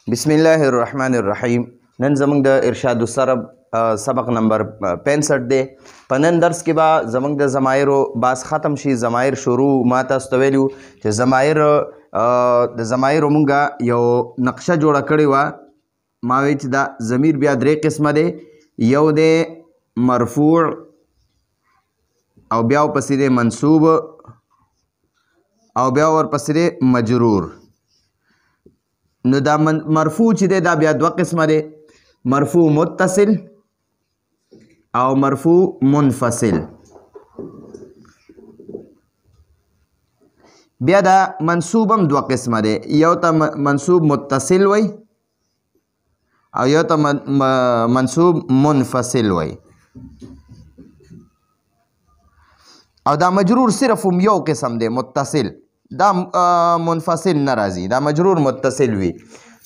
بسم الله الرحمن الرحیم. نن زمونږ د ارشاد السرب سبق نمبر 65 دی. په نن درس کې به زمونږ د ضمایرو باس ختم شي. ضمایر شروع ما تاسو ته ویلي وو چې د ضمایرو مونږه یو نقشه جوړه کړې وه. ما وی چې دا ضمیر بیا درې قسمه دی. یو دی مرفوع او بیا ورپسې دی منصوب او بیا ورپسې دی مجرور. نو دا مرفوع چې دی دا بیا دوه قسمه دی، مرفوع متصل او مرفوع منفصل. بیا دا منصوب هم دوه قسمه دی، یو ته منصوب متصل وی او یو ته منصوب منفصل وی. او دا مجرور صرف هم یو قسم دی متصل، دا منفصل نه راځي، دا مجرور متصل وي.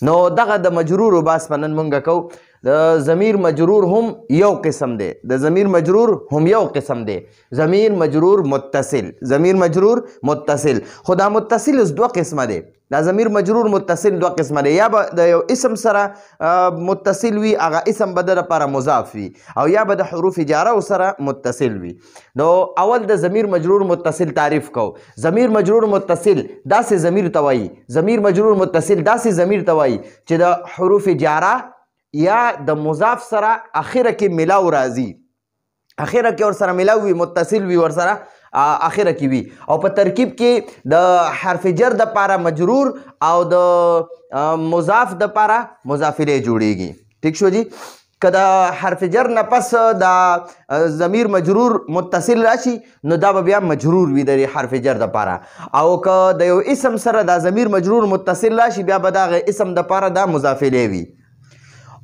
نو دغه د مجرور باس په نن مونږ کو. د ضمیر مجرور هم یو قسم دی، د ضمیر مجرور هم یو قسم دی، ضمیر مجرور متصل. ضمیر مجرور متصل خو دا متصل اوس دوه قسمه دی. دا ضمیر مجرور متصل دوه قسمه دی، یا به د یو اسم سره متصل وي، هغه اسم به د لپاره مضاف وي، او یا به د حروف جاره سره متصل وي. نو اول د ضمیر مجرور متصل تعریف کو. ضمیر مجرور متصل داسې ضمیر ته وایي، ضمیر مجرور متصل داسې ضمیر ته وایي چې د حروف جاره یا د مضاف سره اخره کې ملاو راځي، اخره کې ور سره ملاو وي، متصل وي ور سره اخره کې وي، او په ترکیب کې د حرف جر د پاره مجرور او د مضاف د پاره مضاف الیه جوړیږي. ٹھیک شو جی. که د حرف جر نه پس د ضمیر مجرور متصل راشي نو دا به بیا مجرور وي د حرف جر د پاره، او که د یو اسم سره د ضمیر مجرور متصل راشي بیا به دغه اسم د پاره دا مضاف الیه وي.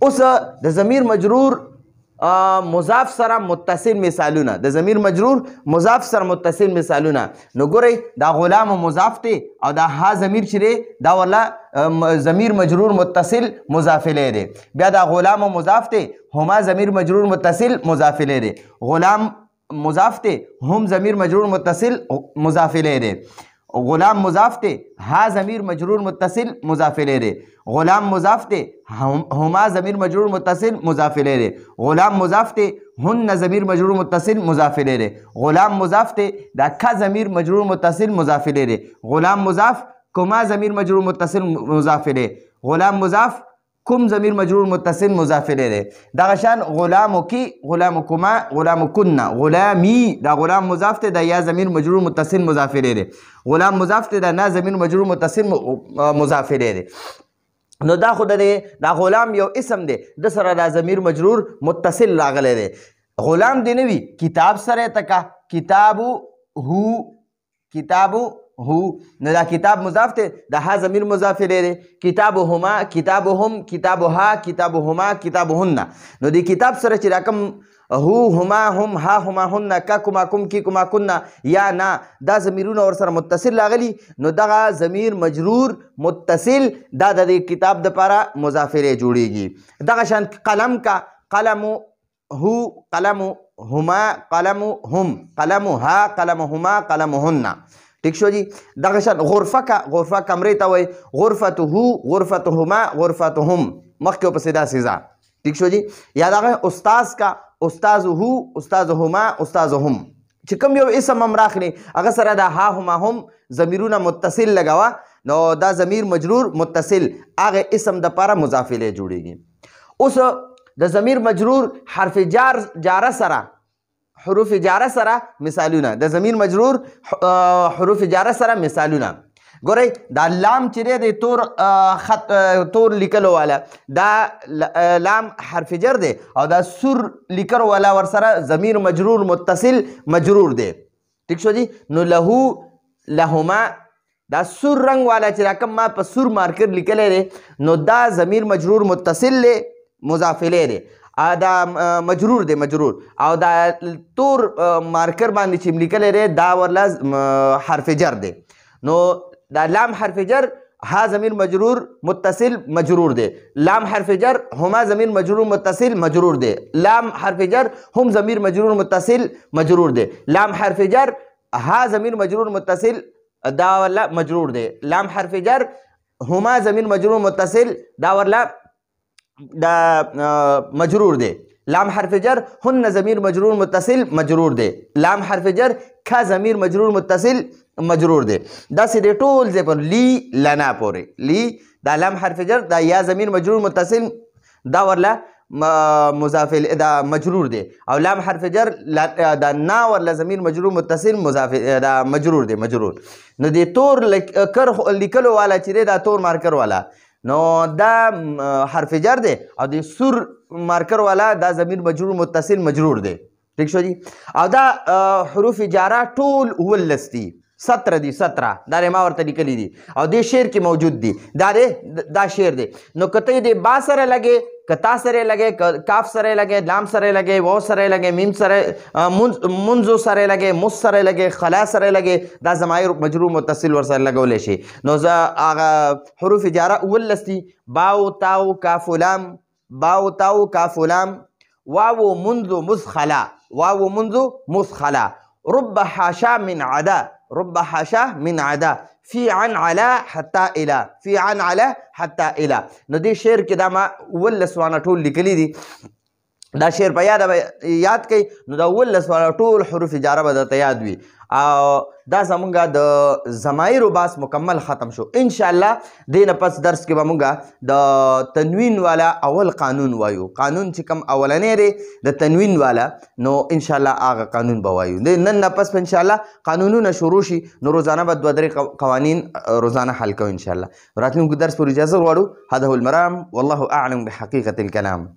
اوس د ضمیر مجرور مضاف سره متصل مثالونه، د ضمیر مجرور مضاف سره متصل مثالونه. نو ګورئ دا غلام مضاف دی او دا ها ضمیر چې دی دا ولا ضمیر مجرور متصل مضاف الیه دی. بیا دا غلام مضاف دی، هما ضمیر مجرور متصل مضاف الیه دی. غلام مضاف دی، هم ضمیر مجرور متصل مضاف الیه دی. غلام مضاف دی، ها ضمیر مجرور متصل مضاف الیه دی. غلام مضاف دی، هما ضمیر مجرور متصل مضاف الیه دی. غلام مضاف دی، هن ضمیر مجرور متصل مضاف الیه دی. غلام مضاف دی، دا کا ضمیر مجرور متصل مضاف الیه دی. غلام مضاف، کما ضمیر مجرور متصل مضاف الیه. غلام مضاف، کوم ضمیر مجرور متصل مضاف الیه دی. دغه شان غلام کی، غلام کما، غلام کنا، غلامی دا غلام مضاف دی، دا یا ضمیر مجرور متصل مضاف الیه دی. غلام مضاف دی، دا نا ضمیر مجرور متصل مضاف الیه دی. نو دا خود دی دا غلام یو اسم دی، د سره دا ضمیر مجرور متصل راغلی دی. غلام دی نوی کتاب سره تکا کتابو هو، کتابو هو. نو دا کتاب مضاف دی، دا ها ضمیر مضاف الیه دی. کتابهما، کتابهم، کتابها، کتابهما، کتابهن. نو دی کتاب سره چې رقم هو، هما، هم، ها، هما، هن، کا، کما، کم، کی، کما، کن، یا نا، دا ضمیرونه ور سره متصل راغلي. نو دغه ضمیر مجرور متصل دا د کتاب د پاره مضاف الیه جوړیږي. دغه شان قلم کا، قلم هو، قلم هما، قلم هم، قلم ها، قلم هما، قلم هن. ٹھیک شو جی. دغه شان غرفه کا، غرفه کمرې ته وایي، غرفته، غرفتهما، غرفتهم، مخکې ورپسې دا سیزه. ٹھیک شو جی. یا دغه استاذ کا، استاذه، استاذهما، استاذهم. چې کوم یو اسم هم راخلي هغه سره دا ها هما هم ضمیرونه متصل لګوه، نو دا ضمیر مجرور متصل هغه اسم د پاره مضاف الیه جوړیږي. اوس د ضمیر مجرور حرف جاره سره، حروف جاره سره مثالونه، د ضمیر مجرور حروف جاره سره مثالونه. ګورئ دا لام چې دی د تور لیکلو والا دا لام حرف جر دی، او دا سور لیکلو والا ور سره ضمیر مجرور متصل مجرور دی. ٹھیک شو جی. نو لهو، لهما، دا سور رنگ والا چې راکم ما په سور مارکر لیکلی دی نو دا ضمیر مجرور متصل دی مضاف الیه دی، دا مجرور دی مجرور. او دا تور مارکر باندې چې لیکلی دی دا ورله حرف جر دی. نو دا لام حرف جر، ها ضمیر مجرور متصل مجرور دی. لام حرف جر، هما ضمیر مجرور متصل مجرور دی. لام حرف جر، هم ضمیر مجرور متصل مجرور دی. لام حرف جر، ها ضمیر مجرور متصل دا ولا مجرور دی. لام حرف جر، هما ضمیر مجرور متصل دا ورلا دا مجرور دی. لام حرف جر هن ضمیر مجرور متصل مجرور دی. لام حرف جر کا ضمیر مجرور متصل مجرور دی. دا سیده ټول ځای پر لی لنا پورې لی دا لام حرف جر دا یا ضمیر مجرور متصل دا ورلا مضاف دا مجرور دی او لام حرف جر دا نا ورلا ضمیر مجرور متصل مضاف دا مجرور دی مجرور. نو دی تور لیکلو والا چې دی دا تور مارکر والا نو دا حرف جر دی او دی سور مارکر والا دا ضمیر مجرور متصل مجرور دی. ٹھیک شو جی. او دا حروف جاره ټول ولس دي 17 دي 17 دا ما ورته لیکلي دي او دې شعر کې موجود دي. دا شعر دی. نو کته دې با سره لګي کتا سره لګي کاف سره لګي لام سره لګي واو سره لګي میم سره منذ سره لګي مس سره لګي خلا سره لګي دا ضمائر مجرور متصل ور سره لګول شي. نو هغه حروف جاره ولستي باو تاو کاف لام باو تاو کاف لام واو منذ مسخلا واو منذ مسخلا رب حاشا من عدا رب حاشا من عدا في عن على حتى الى في عن على حتى الى. نو دې شعر کې دا ما ولس وانه ټول لیکلي دي. دا شعر په یاد کوي نو دا ولس وانه ټول حروف جاره به درته یاد وي. او دا زمونږ د ضمائر باس مکمل ختم شو. ان شاء الله دې نه پس درس کې به مونږ د تنوین والا اول قانون وایو. قانون چې کوم اولنی دی د تنوین والا نو ان شاء الله هغه قانون به وایو. نن نه پس ان شاء الله قانونونه شروع شي نو روزانه به 2-3 قوانین روزانه حل کوو ان شاء الله. راتلونکي درس پر اجازه غواړو. هذا هو المرام والله اعلم بحقيقة الكلام.